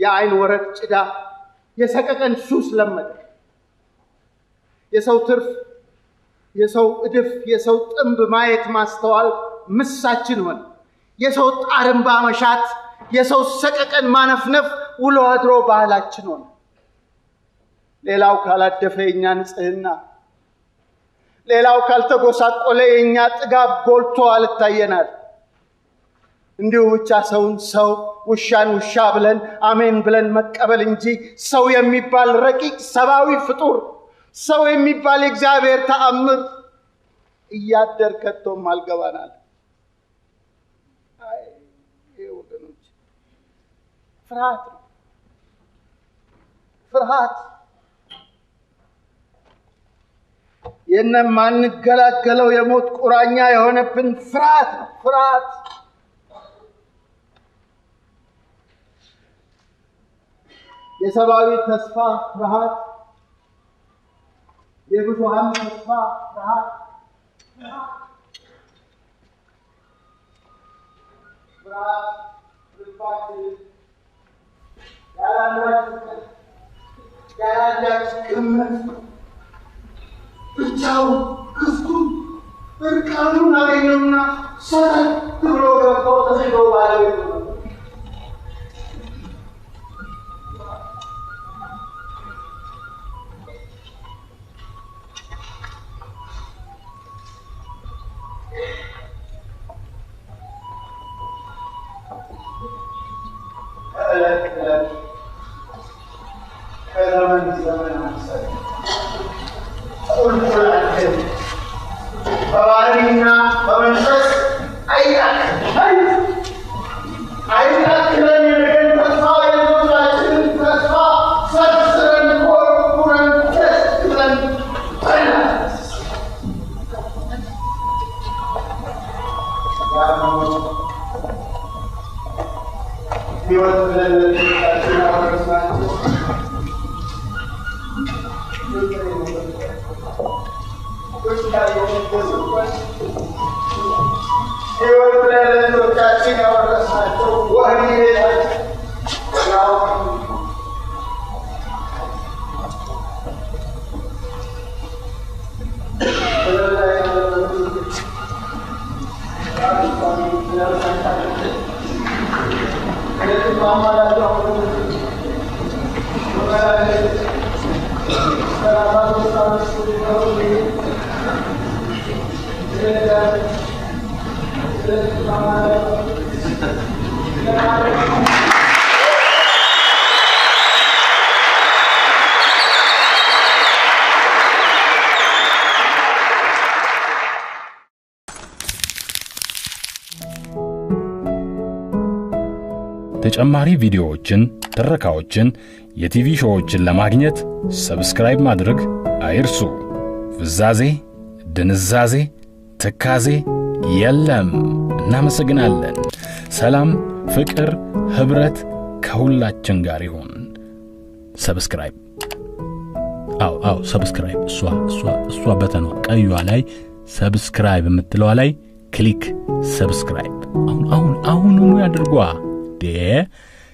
የአይን ወረድ ጭዳ የሰቀቀን ሱስ ለመደ የሰው ትርፍ የሰው እድፍ የሰው ጥምብ ማየት ማስተዋል ምሳችን ሆነ የሰው ጣርምባ መሻት የሰው ሰቀቀን ማነፍነፍ ውሎ አድሮ ባህላችን ሆነ ሌላው ካላደፈ የኛ ንጽህና ሌላው ካልተጎሳቆለ የኛ ጥጋብ ጎልቶ አልታየናል እንዲሁ ብቻ ሰውን ሰው ውሻን ውሻ ብለን አሜን ብለን መቀበል እንጂ ሰው የሚባል ረቂቅ ሰባዊ ፍጡር ሰው የሚባል እግዚአብሔር ተአምር እያደር ከቶም አልገባናል አይ ወገኖች ፍርሃት የነማን ገላገለው የሞት ቁራኛ የሆነብን ፍርሃት የሰባዊ ተስፋ ፍርሃት የብዙሃን ተስፋ ፍርሃት ልባችን ያላንዳች ግምት ብቻው ክፍቱን እርቃኑን አገኘውና ሰረት ብሎ ገብቶ ተስሎ ባለቤት ነው ተጨማሪ ቪዲዮዎችን ትረካዎችን የቲቪ ሾዎችን ለማግኘት ሰብስክራይብ ማድረግ አይርሱ ፍዛዜ ድንዛዜ ተካዜ የለም እናመሰግናለን ሰላም ፍቅር ህብረት ከሁላችን ጋር ይሁን ሰብስክራይብ አው ሰብስክራይብ እሷ በተኗ ቀዩዋ ላይ ሰብስክራይብ የምትለዋ ላይ ክሊክ ሰብስክራይብ አሁን ያድርጓ